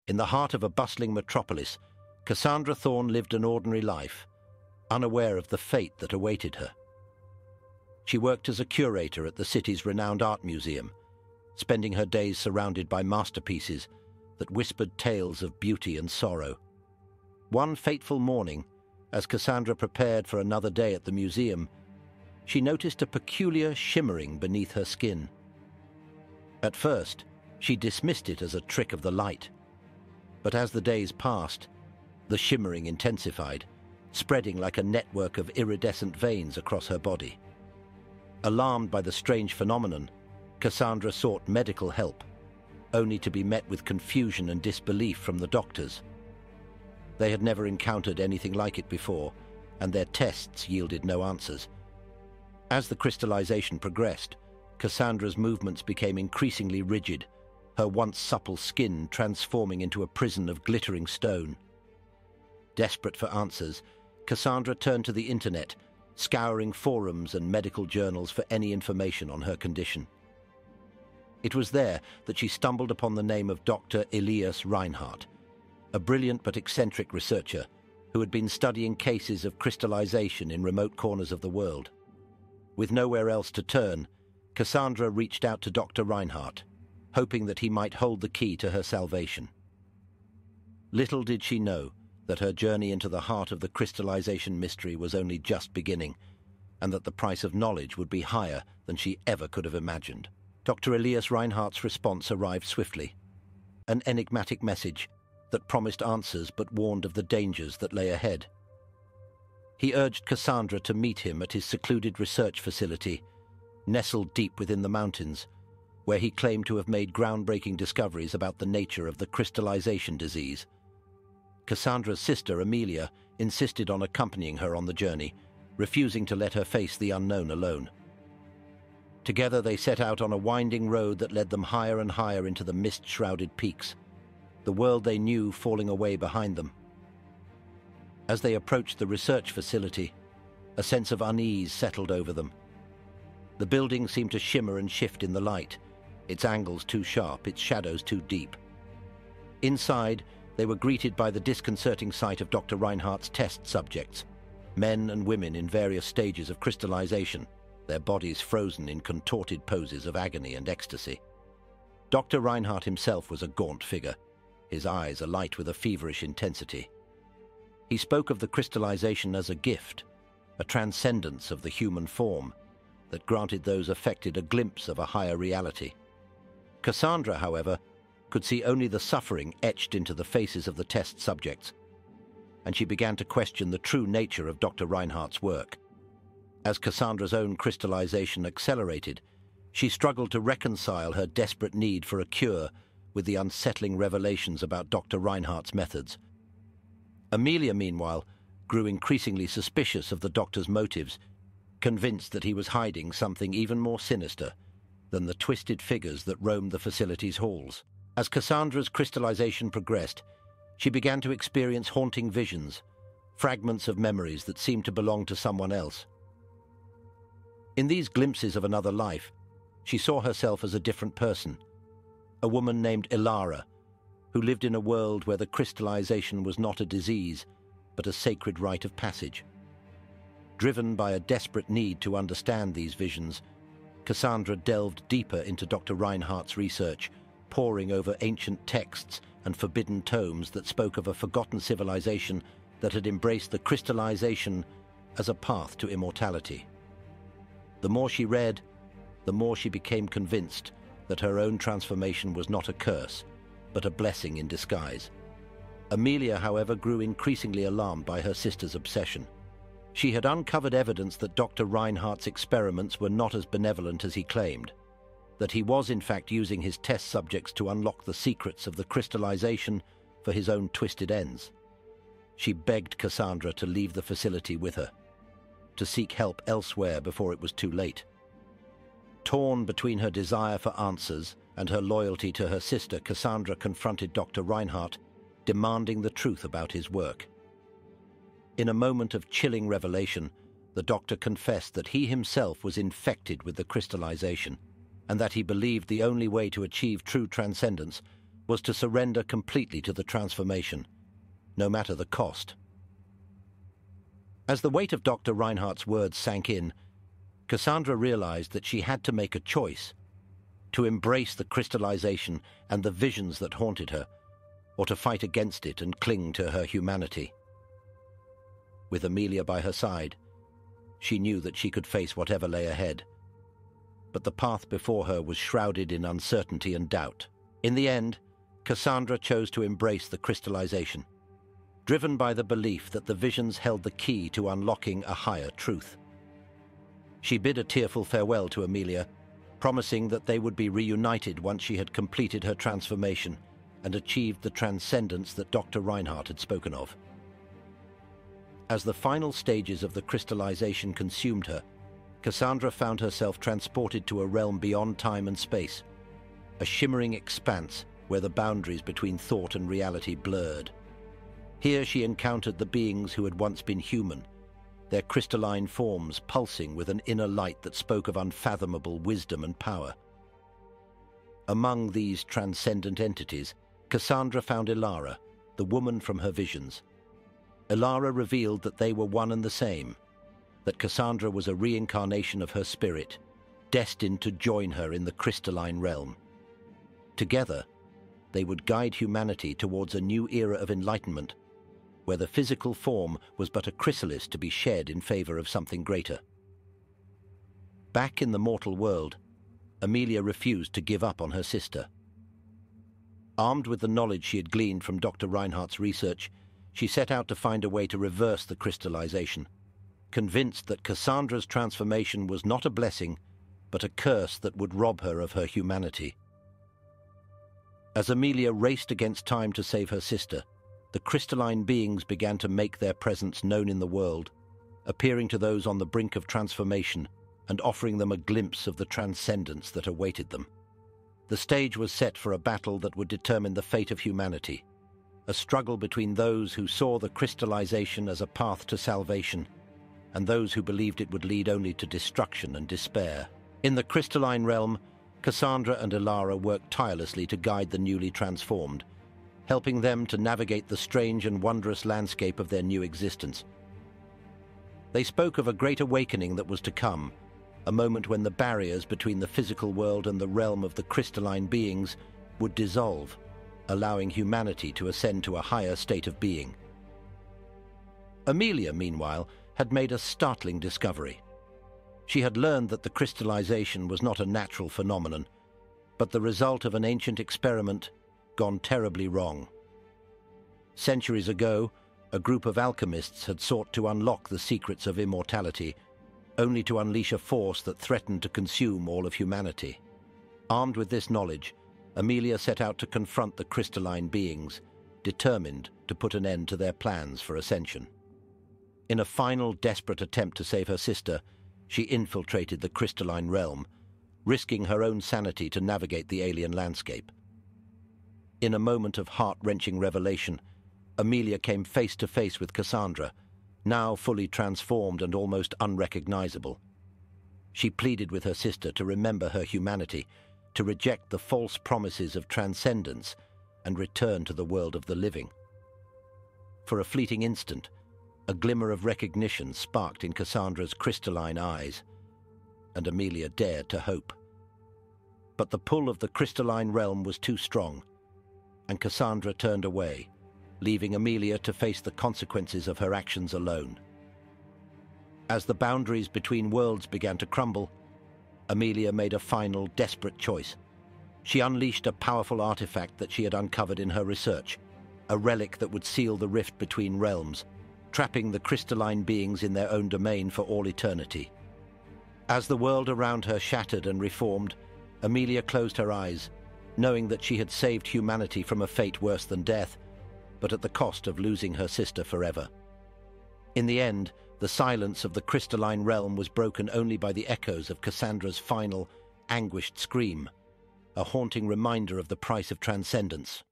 In the heart of a bustling metropolis, Cassandra Thorne lived an ordinary life, unaware of the fate that awaited her. She worked as a curator at the city's renowned art museum, spending her days surrounded by masterpieces that whispered tales of beauty and sorrow. One fateful morning, as Cassandra prepared for another day at the museum, she noticed a peculiar shimmering beneath her skin. At first, she dismissed it as a trick of the light. But as the days passed, the shimmering intensified, spreading like a network of iridescent veins across her body. Alarmed by the strange phenomenon, Cassandra sought medical help, only to be met with confusion and disbelief from the doctors. They had never encountered anything like it before, and their tests yielded no answers. As the crystallization progressed, Cassandra's movements became increasingly rigid, her once supple skin transforming into a prison of glittering stone. Desperate for answers, Cassandra turned to the internet, scouring forums and medical journals for any information on her condition. It was there that she stumbled upon the name of Dr. Elias Reinhardt, a brilliant but eccentric researcher who had been studying cases of crystallization in remote corners of the world. With nowhere else to turn, Cassandra reached out to Dr. Reinhardt, hoping that he might hold the key to her salvation. Little did she know that her journey into the heart of the crystallization mystery was only just beginning, and that the price of knowledge would be higher than she ever could have imagined. Dr. Elias Reinhardt's response arrived swiftly, an enigmatic message that promised answers but warned of the dangers that lay ahead. He urged Cassandra to meet him at his secluded research facility, nestled deep within the mountains, where he claimed to have made groundbreaking discoveries about the nature of the crystallization disease. Cassandra's sister, Amelia, insisted on accompanying her on the journey, refusing to let her face the unknown alone. Together they set out on a winding road that led them higher and higher into the mist-shrouded peaks, the world they knew falling away behind them. As they approached the research facility, a sense of unease settled over them. The building seemed to shimmer and shift in the light, its angles too sharp, its shadows too deep. Inside, they were greeted by the disconcerting sight of Dr. Reinhardt's test subjects, men and women in various stages of crystallization, their bodies frozen in contorted poses of agony and ecstasy. Dr. Reinhardt himself was a gaunt figure, his eyes alight with a feverish intensity. He spoke of the crystallization as a gift, a transcendence of the human form that granted those affected a glimpse of a higher reality. Cassandra, however, could see only the suffering etched into the faces of the test subjects, and she began to question the true nature of Dr. Reinhardt's work. As Cassandra's own crystallization accelerated, she struggled to reconcile her desperate need for a cure with the unsettling revelations about Dr. Reinhardt's methods. Amelia, meanwhile, grew increasingly suspicious of the doctor's motives, convinced that he was hiding something even more sinister than the twisted figures that roamed the facility's halls. As Cassandra's crystallization progressed, she began to experience haunting visions, fragments of memories that seemed to belong to someone else. In these glimpses of another life, she saw herself as a different person, a woman named Elara, who lived in a world where the crystallization was not a disease, but a sacred rite of passage. Driven by a desperate need to understand these visions, Cassandra delved deeper into Dr. Reinhardt's research, poring over ancient texts and forbidden tomes that spoke of a forgotten civilization that had embraced the crystallization as a path to immortality. The more she read, the more she became convinced that her own transformation was not a curse, but a blessing in disguise. Amelia, however, grew increasingly alarmed by her sister's obsession. She had uncovered evidence that Dr. Reinhardt's experiments were not as benevolent as he claimed, that he was in fact using his test subjects to unlock the secrets of the crystallization for his own twisted ends. She begged Cassandra to leave the facility with her, to seek help elsewhere before it was too late. Torn between her desire for answers and her loyalty to her sister, Cassandra confronted Dr. Reinhardt, demanding the truth about his work. In a moment of chilling revelation, the doctor confessed that he himself was infected with the crystallization, and that he believed the only way to achieve true transcendence was to surrender completely to the transformation, no matter the cost. As the weight of Dr. Reinhardt's words sank in, Cassandra realized that she had to make a choice: to embrace the crystallization and the visions that haunted her, or to fight against it and cling to her humanity. With Amelia by her side, she knew that she could face whatever lay ahead. But the path before her was shrouded in uncertainty and doubt. In the end, Cassandra chose to embrace the crystallization, driven by the belief that the visions held the key to unlocking a higher truth. She bid a tearful farewell to Amelia, promising that they would be reunited once she had completed her transformation and achieved the transcendence that Dr. Reinhardt had spoken of. As the final stages of the crystallization consumed her, Cassandra found herself transported to a realm beyond time and space, a shimmering expanse where the boundaries between thought and reality blurred. Here she encountered the beings who had once been human, their crystalline forms pulsing with an inner light that spoke of unfathomable wisdom and power. Among these transcendent entities, Cassandra found Elara, the woman from her visions. Elara revealed that they were one and the same, that Cassandra was a reincarnation of her spirit, destined to join her in the crystalline realm. Together, they would guide humanity towards a new era of enlightenment, where the physical form was but a chrysalis to be shed in favor of something greater. Back in the mortal world, Amelia refused to give up on her sister. Armed with the knowledge she had gleaned from Dr. Reinhardt's research, she set out to find a way to reverse the crystallization, convinced that Cassandra's transformation was not a blessing, but a curse that would rob her of her humanity. As Amelia raced against time to save her sister, the crystalline beings began to make their presence known in the world, appearing to those on the brink of transformation and offering them a glimpse of the transcendence that awaited them. The stage was set for a battle that would determine the fate of humanity, a struggle between those who saw the crystallization as a path to salvation and those who believed it would lead only to destruction and despair. In the crystalline realm, Cassandra and Elara worked tirelessly to guide the newly transformed, helping them to navigate the strange and wondrous landscape of their new existence. They spoke of a great awakening that was to come, a moment when the barriers between the physical world and the realm of the crystalline beings would dissolve, allowing humanity to ascend to a higher state of being. Amelia, meanwhile, had made a startling discovery. She had learned that the crystallization was not a natural phenomenon, but the result of an ancient experiment gone terribly wrong. Centuries ago, a group of alchemists had sought to unlock the secrets of immortality, only to unleash a force that threatened to consume all of humanity. Armed with this knowledge, Amelia set out to confront the crystalline beings, determined to put an end to their plans for ascension. In a final desperate attempt to save her sister, she infiltrated the crystalline realm, risking her own sanity to navigate the alien landscape. In a moment of heart-wrenching revelation, Amelia came face to face with Cassandra, now fully transformed and almost unrecognizable. She pleaded with her sister to remember her humanity, to reject the false promises of transcendence, and return to the world of the living. For a fleeting instant, a glimmer of recognition sparked in Cassandra's crystalline eyes, and Amelia dared to hope. But the pull of the crystalline realm was too strong, and Cassandra turned away, leaving Amelia to face the consequences of her actions alone. As the boundaries between worlds began to crumble, Amelia made a final, desperate choice. She unleashed a powerful artifact that she had uncovered in her research, a relic that would seal the rift between realms, trapping the crystalline beings in their own domain for all eternity. As the world around her shattered and reformed, Amelia closed her eyes, knowing that she had saved humanity from a fate worse than death, but at the cost of losing her sister forever. In the end, the silence of the crystalline realm was broken only by the echoes of Cassandra's final, anguished scream, a haunting reminder of the price of transcendence.